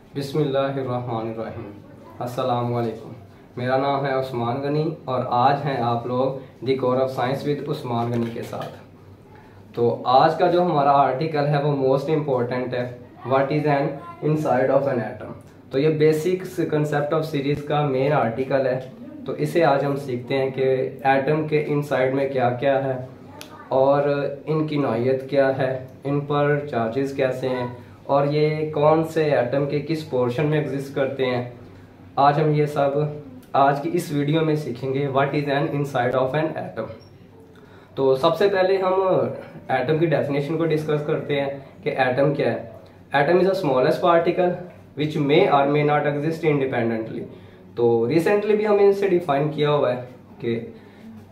बिस्मिल्लाहिर्रहमानिर्रहीम। अस्सलाम वालेकुम। मेरा नाम है उस्मान गनी और आज हैं आप लोग the core of science with Usman Ghani के साथ। तो आज का जो हमारा आर्टिकल है वो मोस्ट इम्पोर्टेंट है, what is an inside of an atom. तो ये बेसिक कंसेप्ट ऑफ सीरीज़ का मेन आर्टिकल है। तो इसे आज हम सीखते हैं कि एटम के इनसाइड में क्या क्या है और इनकी नौइयत क्या है, इन पर चार्जेस कैसे हैं और ये कौन से एटम के किस पोर्शन में एग्जिस्ट करते हैं। आज हम ये सब आज की इस वीडियो में सीखेंगे, what is an inside of an atom. तो सबसे पहले हम एटम की डेफिनेशन को डिस्कस करते हैं कि एटम क्या है। Atom is a smallest particle which may or may not exist independently. तो रिसेंटली भी हमें इसे डिफाइन किया हुआ है कि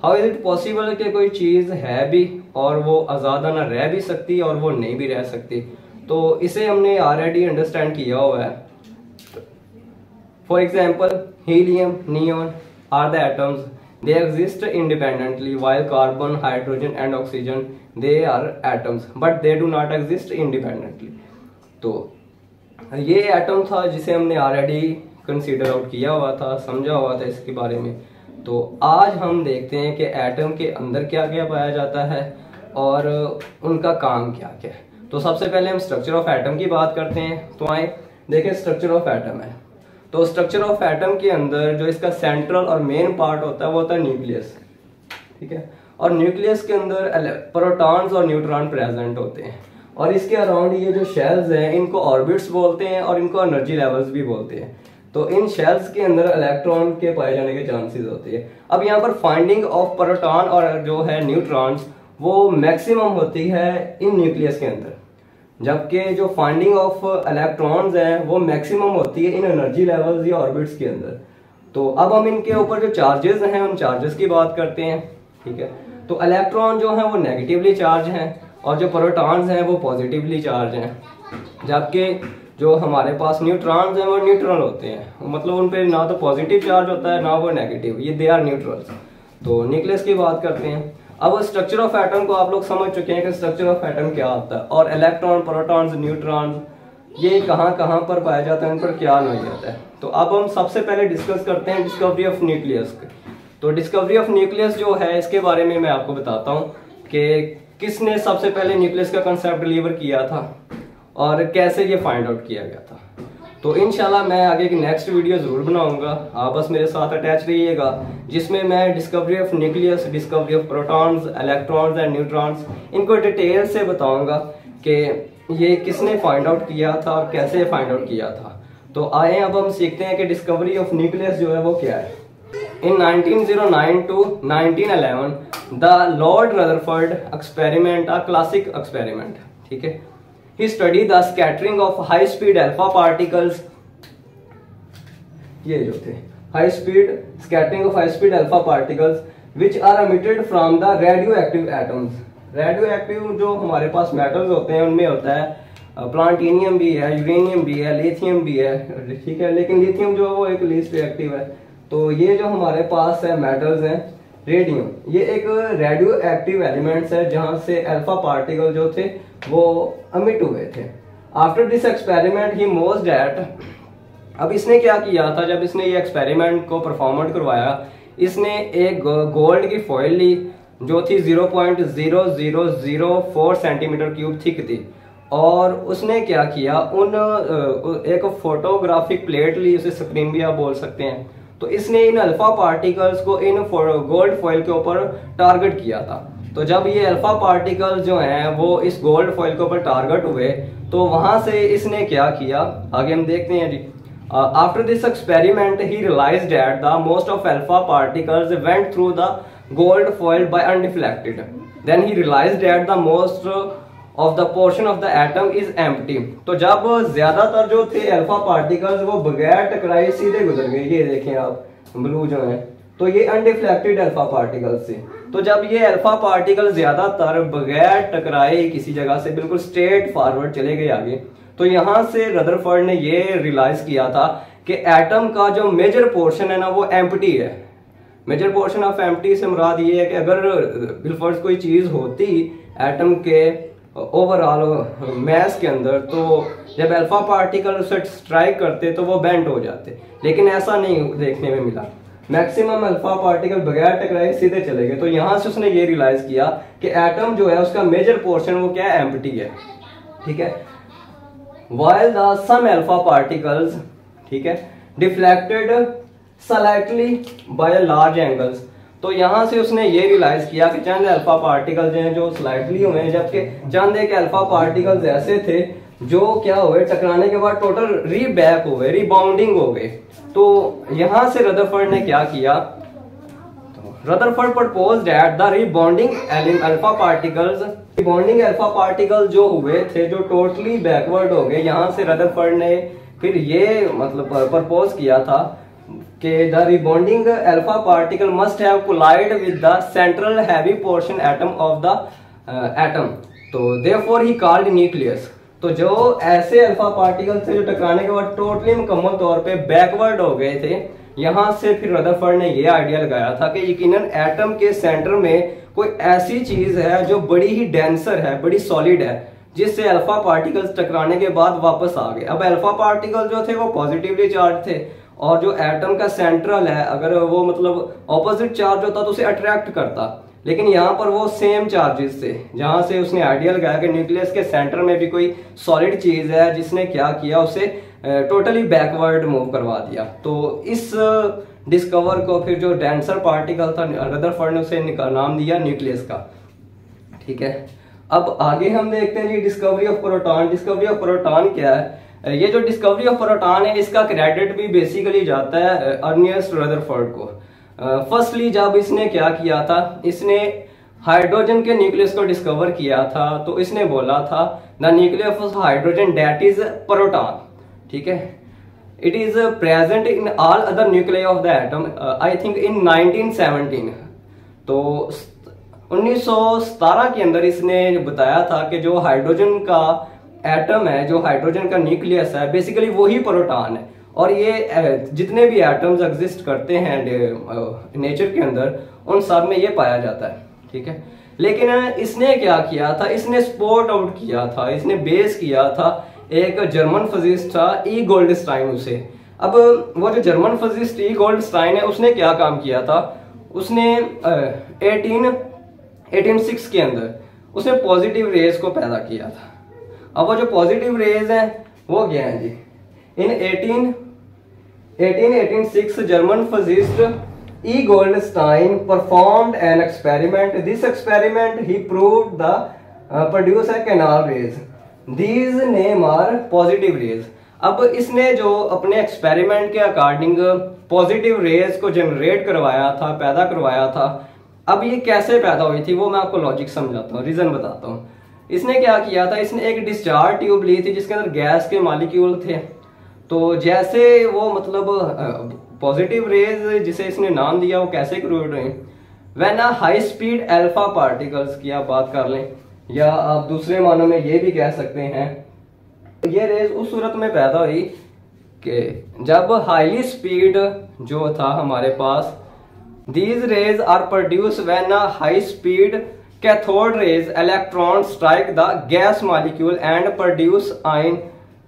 हाउ इज़ इट पॉसिबल कि कोई चीज़ है भी और वो आज़ादाना रह भी सकती और वो नहीं भी रह सकती। तो इसे हमने ऑलरेडी अंडरस्टैंड किया हुआ है। For example helium, neon are the atoms, they exist independently while carbon, hydrogen and oxygen they are atoms but they do not exist independently. तो ये एटम था जिसे हमने ऑलरेडी कंसीडर आउट किया हुआ था, समझा हुआ था इसके बारे में। तो आज हम देखते हैं कि एटम के अंदर क्या क्या पाया जाता है और उनका काम क्या क्या है। तो सबसे पहले हम स्ट्रक्चर ऑफ एटम की बात करते हैं। तो आए देखें, स्ट्रक्चर ऑफ एटम है। तो स्ट्रक्चर ऑफ एटम के अंदर जो इसका सेंट्रल और मेन पार्ट होता है वो होता है न्यूक्लियस, ठीक है। और न्यूक्लियस के अंदर प्रोटॉन्स और न्यूट्रॉन प्रेजेंट होते हैं और इसके अराउंड ये जो शेल्स हैं इनको ऑर्बिट्स बोलते हैं और इनको एनर्जी लेवल्स भी बोलते हैं। तो इन शेल्स के अंदर इलेक्ट्रॉन के पाए जाने के चांसेस होते हैं। अब यहाँ पर फाइंडिंग ऑफ प्रोटॉन और जो है न्यूट्रॉन्स वो मैक्सिमम होती है इन न्यूक्लियस के अंदर, जबकि जो फाइंडिंग ऑफ इलेक्ट्रॉन्स हैं वो मैक्सिमम होती है इन एनर्जी लेवल्स या ऑर्बिट्स के अंदर। तो अब हम इनके ऊपर जो चार्जेस हैं उन चार्जेस की बात करते हैं, ठीक है। तो इलेक्ट्रॉन जो है वो नेगेटिवली चार्ज हैं और जो प्रोटॉन्स हैं वो पॉजिटिवली चार्ज हैं, जबकि जो हमारे पास न्यूट्रॉन्स हैं वो न्यूट्रल होते हैं, मतलब उन पे ना तो पॉजिटिव चार्ज होता है ना वो नेगेटिव, ये दे आर न्यूट्रल्स। तो न्यूक्लियस की बात करते हैं। अब स्ट्रक्चर ऑफ एटम को आप लोग समझ चुके हैं कि स्ट्रक्चर ऑफ एटम क्या होता है और इलेक्ट्रॉन, प्रोटॉन्स, न्यूट्रॉन्स ये कहाँ कहाँ पर पाया जाता है, इन पर क्या नहीं जाता है। तो अब हम सबसे पहले डिस्कस करते हैं डिस्कवरी ऑफ न्यूक्लियस। तो डिस्कवरी ऑफ न्यूक्लियस जो है इसके बारे में मैं आपको बताता हूँ कि किसने सबसे पहले न्यूक्लियस का कंसेप्ट डिलीवर किया था और कैसे ये फाइंड आउट किया गया था। तो इंशाल्लाह मैं आगे की नेक्स्ट वीडियो ज़रूर बनाऊंगा, आप बस मेरे साथ अटैच रहिएगा, जिसमें मैं discovery of nucleus, discovery of protons, electrons and neutrons इनको डिटेल से बताऊंगा कि ये किसने फाइंड आउट किया था और कैसे फाइंड आउट किया था। तो आए अब हम सीखते हैं कि डिस्कवरी ऑफ न्यूक्लियस जो है वो क्या है। इन 1909 to 1911 the Lord Rutherford experiment, a classic experiment, ठीक है। He studied the scattering of high speed alpha particles, ये जो थे high speed scattering of high speed alpha particles which are emitted from the radioactive atoms। radioactive जो हमारे पास metals होते हैं उनमें होता है प्लाटिनियम भी है, यूरेनियम भी है, लिथियम भी है, ठीक है। लेकिन लिथियम जो है वो एक लीस्ट रिएक्टिव है। तो ये जो हमारे पास है मेटल्स हैं, रेडियम ये एक रेडियो एक्टिव एलिमेंट्स है जहां से अल्फा पार्टिकल जो थे वो अमिट हुए थे। After this experiment he most that, अब इसने क्या किया था जब इसने ये एक्सपेरिमेंट को परफॉर्म करवाया, इसने एक गोल्ड की फॉइल ली जो थी 0.0004 सेंटीमीटर क्यूब थिक थी और उसने क्या किया, उन एक फोटोग्राफिक प्लेट ली, उसे स्क्रीन भी आप बोल सकते हैं। तो इसने इन अल्फा पार्टिकल्स को इन गोल्ड फॉइल के ऊपर टारगेट किया था। तो जब ये अल्फा पार्टिकल्स जो हैं वो इस गोल्ड फॉइल के ऊपर टारगेट हुए तो वहां से इसने क्या किया, आगे हम देखते हैं जी। After this experiment he realised that the most of alpha particles went through the gold foil by undeflected, then he realised that the most of the portion of the atom is empty. तो जब ज्यादातर जो थे alpha particles वो बगैर टकराए सीधे गुजर गए, ये देखें आप ब्लू जो है, तो ये अनडिफ्लेक्टेड अल्फा पार्टिकल्स थे। तो जब ये अल्फा पार्टिकल ज्यादातर बगैर टकराए किसी जगह से बिल्कुल स्ट्रेट फॉरवर्ड चले गए आगे, तो यहां से रदरफोर्ड ने ये रियलाइज किया था कि एटम का जो मेजर पोर्शन है ना वो एम्प्टी है। मेजर पोर्शन ऑफ एम्प्टी से मुराद ये है कि अगर बिलफर्ज कोई चीज होती एटम के ओवरऑल मैस के अंदर, तो जब अल्फा पार्टिकल उसे स्ट्राइक करते तो वो बेंड हो जाते, लेकिन ऐसा नहीं देखने में मिला। मैक्सिमम अल्फा पार्टिकल बगैर टकराए सीधे चले गए। तो यहाँ से उसने ये रियलाइज किया कि एटम जो है उसका मेजर पोर्शन वो क्या है, एम्प्टी है, ठीक है। while the some alpha particles, ठीक है, deflected slightly by large angles। तो यहाँ से उसने ये रियलाइज किया कि चंद अल्फा पार्टिकल्स हैं जो स्लाइटली हुए हैं, जबकि चंद एक अल्फा पार्टिकल्स ऐसे थे जो क्या हुए, टकराने के बाद टोटल रीबैक हो गए, रिबाउंडिंग हो गए। तो यहाँ से रदरफोर्ड ने क्या किया, Rutherford proposed that the rebounding alpha particles जो हुए थे, जो टोटली बैकवर्ड हो गए, यहाँ से रदरफोर्ड ने फिर ये मतलब प्रपोज किया था कि the rebounding alpha particle must have collide with the central heavy portion atom of the atom, तो देयरफॉर ही कॉल्ड न्यूक्लियस। तो जो ऐसे अल्फा पार्टिकल थे जो टकराने के बाद टोटली मुकम्मल तौर पे बैकवर्ड हो गए थे, यहाँ से फिर रदरफोर्ड ने ये आइडिया लगाया था कि यकीनन एटम के सेंटर में कोई ऐसी चीज है जो बड़ी ही डेंसर है, बड़ी सॉलिड है, जिससे अल्फा पार्टिकल्स टकराने के बाद वापस आ गए। अब अल्फा पार्टिकल जो थे वो पॉजिटिवली चार्ज थे, और जो एटम का सेंट्रल है अगर वो मतलब ऑपोजिट चार्ज होता तो उसे अट्रैक्ट करता, लेकिन यहाँ पर वो सेम चार्जेस थे। जहां से उसने आइडिया लगाया कि न्यूक्लियस के सेंटर में भी कोई सॉलिड चीज है, जिसने क्या किया, उसे टोटली बैकवर्ड मूव करवा दिया। तो इस डिस्कवर को फिर जो डेंसर पार्टिकल था, रदरफोर्ड ने उसे नाम दिया न्यूक्लियस का, ठीक है। अब आगे हम देखते हैं जी discovery of proton. Discovery of proton क्या है? ये जो डिस्कवरी ऑफ प्रोटॉन है, इसका क्रेडिट भी बेसिकली जाता है अर्नियस्ट रदरफोर्ड को। फर्स्टली जब इसने क्या किया था, इसने हाइड्रोजन के न्यूक्लियस को डिस्कवर किया था, तो इसने बोला था the nucleus of hydrogen that is proton, ठीक है, it is present in all other nuclear of the atom, I think in 1917। तो 1917 के अंदर इसने बताया था कि जो हाइड्रोजन का एटम है, जो हाइड्रोजन का न्यूक्लियस है, बेसिकली वही प्रोटॉन है। और ये जितने भी एटम्स एग्जिस्ट करते हैं नेचर के अंदर, उन सब में ये पाया जाता है, ठीक है। लेकिन इसने क्या किया था, इसने स्पॉट आउट किया था, इसने बेस किया था एक जर्मन फिजिस्ट था, ई गोल्डस्टाइन उसे। अब वो जो जर्मन फिजिस्ट ई गोल्डस्टाइन है, उसने क्या काम किया था, उसने 1806 के अंदर उसने पॉजिटिव रेज को पैदा किया था। अब वो जो पॉजिटिव रेज है वो क्या है जी, इन 1886 German physicist E. Goldstein performed an experiment. This experiment he proved the produce a canal rays. These name are positive rays. अब इसने जो अपने एक्सपेरिमेंट के अकॉर्डिंग पॉजिटिव रेज को जनरेट करवाया था, पैदा करवाया था। अब ये कैसे पैदा हुई थी वो मैं आपको लॉजिक समझाता हूँ, रीजन बताता हूँ। इसने क्या किया था, इसने एक डिस्चार्ज ट्यूब ली थी जिसके अंदर गैस के मॉलिक्यूल थे। तो जैसे वो मतलब पॉजिटिव रेज जिसे इसने नाम दिया वो कैसे क्रिएट हुए, when a high speed alpha particles की आप बात कर लें, या आप दूसरे मानों में ये भी कह सकते हैं, ये रेज उस सूरत में पैदा हुई कि जब हाईली स्पीड जो था हमारे पास, these rays are produce when a high speed cathode rays electron strike the gas molecule and produce ion,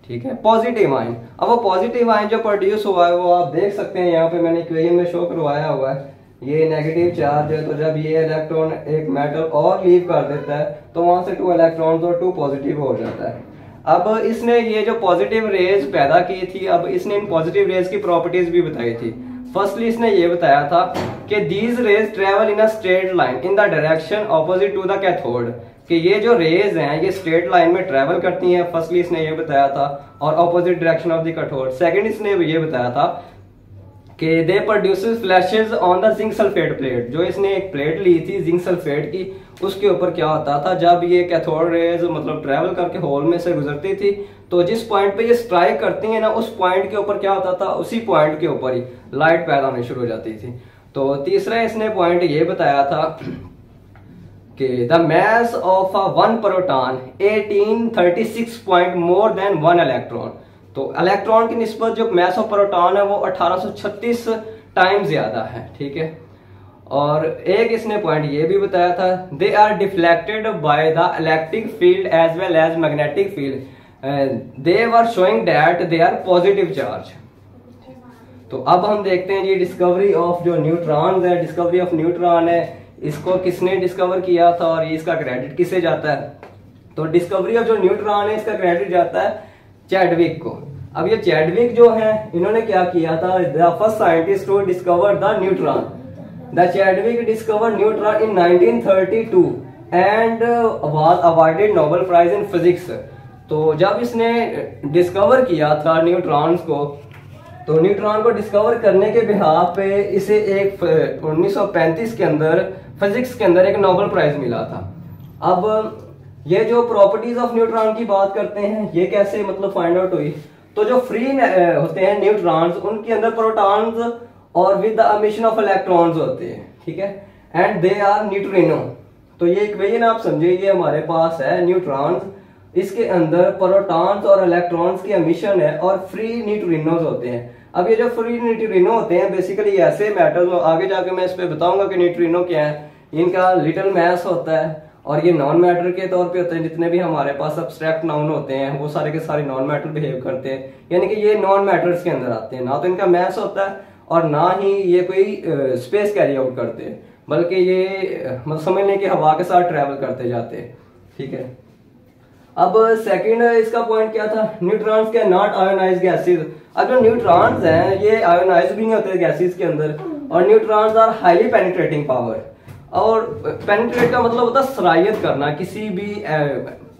ठीक है, पॉजिटिव आयन। अब वो पॉजिटिव आयन जो प्रोड्यूस हुआ है वो आप देख सकते हैं, यहाँ पे मैंने इक्वेशन में शो करवाया हुआ है। ये नेगेटिव चार्ज है, तो जब ये इलेक्ट्रॉन एक मेटल और लीव कर देता है तो वहां से 2 इलेक्ट्रॉन्स और 2 पॉजिटिव हो जाता है। अब इसने ये जो पॉजिटिव रेज पैदा की थी, अब इसने इन पॉजिटिव रेज की प्रॉपर्टीज भी बताई थी। फर्स्टली इसने ये बताया था कि these rays travel in a straight line in the direction opposite to the cathode, कि ये जो रेज हैं ये स्ट्रेट लाइन में ट्रेवल करती हैं। फर्स्टली इसने ये बताया था, और opposite direction of the cathode. Second इसने ये बताया था कि दे produces flashes on the zinc sulphate plate. जो इसने एक प्लेट ली थी जिंक सल्फेट की, उसके ऊपर क्या होता था, जब ये कैथोड रेज मतलब ट्रेवल करके होल में से गुजरती थी, तो जिस पॉइंट पे ये स्ट्राइक करती है ना, उस पॉइंट के ऊपर क्या होता था, उसी पॉइंट के ऊपर ही लाइट पैदा होनी शुरू हो जाती थी। तो तीसरा इसने पॉइंट ये बताया था कि the mass of a one proton 1836 point more than 1 electron। तो इलेक्ट्रॉन की निस्बत जो मैस ऑफ प्रोटॉन है वो 1836 टाइम ज्यादा है, ठीक है। और एक इसने पॉइंट ये भी बताया था, they are deflected by the electric field as well as magnetic field, they were showing that they are positive charge. तो अब हम देखते हैं जी डिस्कवरी ऑफ जो न्यूट्रॉन्स है, डिस्कवरी ऑफ न्यूट्रॉन है, इसको किसने डिस्कवर किया था और इसका क्रेडिट किसे जाता है। तो डिस्कवरी ऑफ जो न्यूट्रॉन है इसका क्रेडिट जाता है चैडविक को। अब ये चैडविक जो है इन्होंने क्या किया था, the first scientist to discover the neutron. The Chadwick discover neutron in 1932 and was awarded Nobel prize in physics. तो जब इसने डिस्कवर किया था न्यूट्रॉन्स को, तो न्यूट्रॉन को डिस्कवर करने के बिहाफ पे इसे एक 1935 के अंदर फिजिक्स के अंदर एक नोबेल प्राइज मिला था। अब ये जो प्रॉपर्टीज ऑफ न्यूट्रॉन की बात करते हैं, ये कैसे मतलब फाइंड आउट हुई। तो जो फ्री होते हैं न्यूट्रॉन्स, उनके अंदर प्रोटॉन्स और with the emission of electrons होते हैं, ठीक है, एंड दे आर न्यूट्रिनो। तो ये इक्वेशन आप समझिए, ये हमारे पास है न्यूट्रॉन्स, इसके अंदर प्रोटॉन्स और इलेक्ट्रॉन्स की एमिशन है और फ्री न्यूट्रिनोज होते हैं। अब ये जो फ्री न्यूट्रिनो होते हैं बेसिकली ऐसे मैटर्स, आगे जाके मैं इस पे बताऊंगा कि न्यूट्रिनो क्या है। इनका लिटिल मैस होता है और ये नॉन मैटर के तौर पे होते हैं। जितने भी हमारे पास अब्स्ट्रैक्ट नाउन होते हैं वो सारे के सारे नॉन मैटर बिहेव करते हैं, यानी कि ये नॉन मैटर्स के अंदर आते हैं। ना तो इनका मैस होता है और ना ही ये कोई स्पेस कैरी आउट करते हैं, बल्कि ये मतलब समझ लें कि हवा के साथ ट्रेवल करते जाते हैं, ठीक है। अब सेकंड इसका पॉइंट क्या था, न्यूट्रॉन्स के नॉट आयोनाइज्ड गैसेस। अब जो न्यूट्रॉन्स हैं ये आयोनाइज भी नहीं होते गैसेस के अंदर, और neutrons are highly penetrating power. और पेनिट्रेट का मतलब होता है सरायत करना किसी भी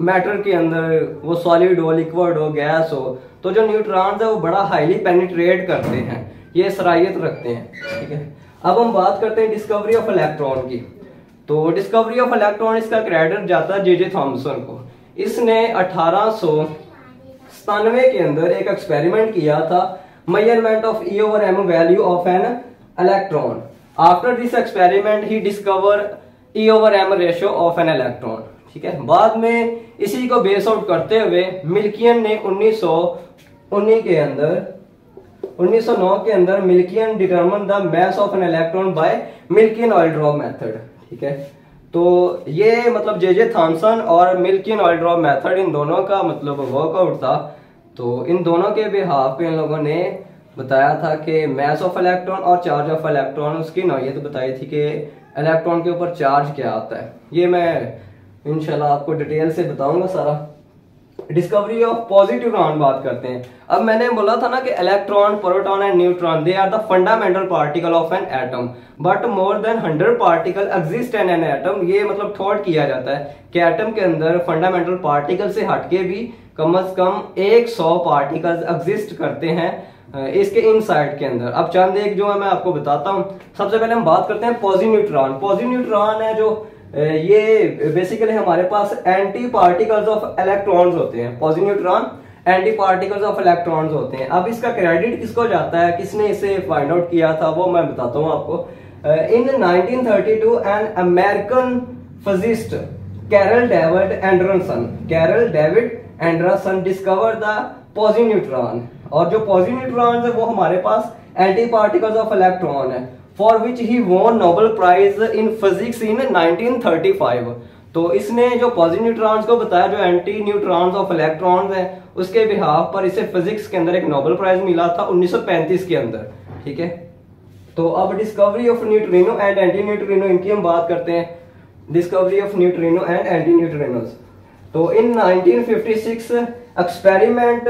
मैटर के अंदर, वो सॉलिड हो, लिक्विड हो, गैस हो। तो जो न्यूट्रॉन्स है वो बड़ा हाईली पेनिट्रेट करते हैं, ये सरायत रखते हैं, ठीक है। अब हम बात करते हैं डिस्कवरी ऑफ इलेक्ट्रॉन की। तो डिस्कवरी ऑफ इलेक्ट्रॉन इसका क्रेडिट जाता है जे थॉमसन को। इसने 1897 के अंदर एक एक्सपेरिमेंट किया था, measurement of E/m value of an electron. After this experiment he discover E/m ratio of an electron, ठीक है। बाद में इसी को बेस आउट करते हुए मिल्कियन ने 1909 के अंदर Millikan determine the mass of an electron by Millikan oil drop method, ठीक है। तो ये मतलब जे थॉमसन और मिल्कियन ऑयल ड्रॉप मेथड, इन दोनों का मतलब वर्कआउट था। तो इन दोनों के बिहाफ पे इन लोगों ने बताया था कि मास ऑफ इलेक्ट्रॉन और चार्ज ऑफ इलेक्ट्रॉन, उसकी नौयत बताई थी कि इलेक्ट्रॉन के ऊपर चार्ज क्या आता है। ये मैं इंशाल्लाह आपको डिटेल से बताऊंगा सारा। डिस्कवरी ऑफ पॉजिट्रॉन बात करते हैं। अब मैंने बोला था ना कि electron, proton and neutron they are the fundamental particle of an atom, but more than 100 particle exist in an atom. ये मतलब थॉट किया जाता है कि एटम के अंदर फंडामेंटल पार्टिकल से हटके भी कम से कम 100 पार्टिकल्स एग्जिस्ट करते हैं इसके इनसाइड के अंदर। अब चंद एक जो है मैं आपको बताता हूँ। सबसे पहले हम बात करते हैं पॉजिट्रॉन। पॉजिट्रॉन है जो ये बेसिकली हमारे पास एंटी पार्टिकल्स ऑफ इलेक्ट्रॉन्स होते हैं। Positron anti particles of electrons होते हैं। अब इसका क्रेडिट किसको जाता है, किसने इसे फाइंड आउट किया था, वो मैं बताता हूँ आपको। In 1932 an American physicist Carl David Anderson discover the positron. और जो पॉजिट्रॉन है वो हमारे पास एंटी पार्टिकल्स ऑफ इलेक्ट्रॉन है, for which he won Nobel prize in physics in 1935। तो इसने जो पॉजिट्रॉन्स को बताया, जो एंटी न्यूट्रॉन्स ऑफ इलेक्ट्रॉन्स हैं, उसके बिहाफ पर इसे फिजिक्स के अंदर एक नोबेल प्राइज मिला था 1935 के अंदर, ठीक है। तो अब discovery of neutrino and anti neutrino, इनकी हम बात करते हैं। Discovery of neutrino and anti neutrinos. तो इन 1956 experiment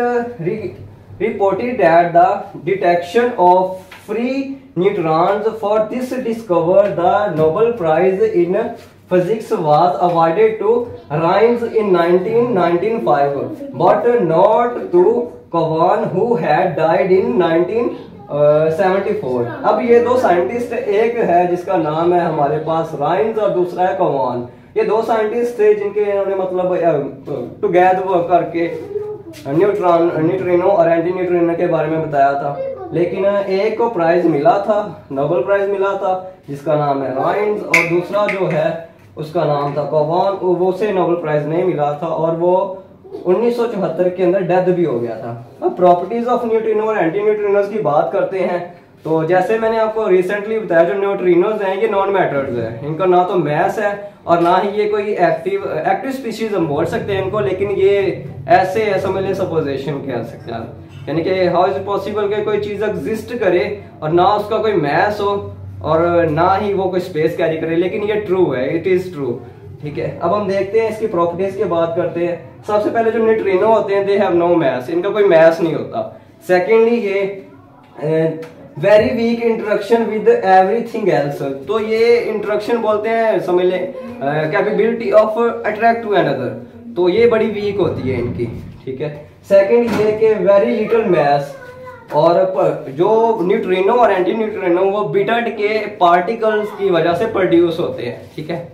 reported that the detection of free neutrons. For this discover the Nobel Prize in Physics was awarded to Rhines in 1995, but not to Kavan, who had died in 1974. अब ये दो scientist, एक है जिसका नाम है हमारे पास राइन्स और दूसरा है कवान। ये दो साइंटिस्ट थे जिनके इन्होंने मतलब टुगेदर वर्क करके न्यूट्रिनो और एंटी न्यूट्रिनो के बारे में बताया था। लेकिन एक को प्राइज मिला था, नोबेल प्राइज मिला था, जिसका नाम है राइन्स, और दूसरा जो है उसका नाम था कवान, वो से नोबेल प्राइज नहीं मिला था और वो 1974 के अंदर डेथ भी हो गया था। अब प्रॉपर्टीज ऑफ न्यूट्रिनो और एंटी न्यूट्रिनोज की बात करते हैं। तो जैसे मैंने आपको रिसेंटली बताया, जो न्यूट्रिनोज हैं ये नॉन मैटर्स है, इनका ना तो मैस है और ना ही ये कोई एक्टिव स्पीशीज हम बोल सकते हैं इनको, लेकिन ये ऐसे है, समझ लें सपोजिशन कह सकते हैं, यानी कि हाउ इज पॉसिबल कि कोई चीज एग्जिस्ट करे और ना उसका कोई मैस हो और ना ही वो कोई स्पेस कैरी करे, लेकिन ये ट्रू है, इट इज ट्रू। ठीक है, अब हम देखते हैं इसकी प्रॉपर्टीज की बात करते हैं। सबसे पहले जो न्यूट्रिनो होते हैं दे हैव नो मैस, इनका कोई मैस नहीं होता। सेकेंडली ये very weak interaction with everything else, तो ये इंटरेक्शन बोलते हैं, समझ लें capability of attract to another, तो ये बड़ी वीक होती है इनकी। ठीक है, सेकंड ये कि वेरी लिटिल मैस, और जो न्यूट्रिनो और एंटी न्यूट्रिनो वो बीटा के पार्टिकल्स की वजह से प्रोड्यूस होते हैं। ठीक है,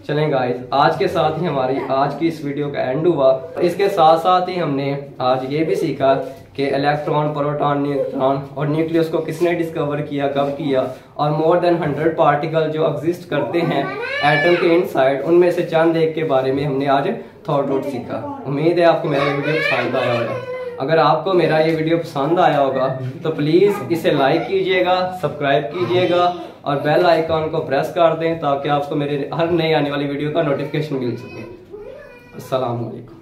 चलें गाइस, आज के साथ ही हमारी आज की इस वीडियो का एंड हुआ। इसके साथ साथ ही हमने आज ये भी सीखा कि इलेक्ट्रॉन, प्रोटॉन, न्यूट्रॉन और न्यूक्लियस को किसने डिस्कवर किया, कब किया, और मोर देन 100 पार्टिकल जो एग्जिस्ट करते हैं एटम के इनसाइड, उनमें से चंद एक के बारे में हमने आज थॉट आउट सीखा। उम्मीद है आपको मेरा वीडियो पसंद आया होगा। अगर आपको मेरा ये वीडियो पसंद आया होगा तो प्लीज़ इसे लाइक कीजिएगा, सब्सक्राइब कीजिएगा और बेल आइकॉन को प्रेस कर दें ताकि आपको मेरे हर नई आने वाली वीडियो का नोटिफिकेशन मिल सके। अस्सलाम वालेकुम।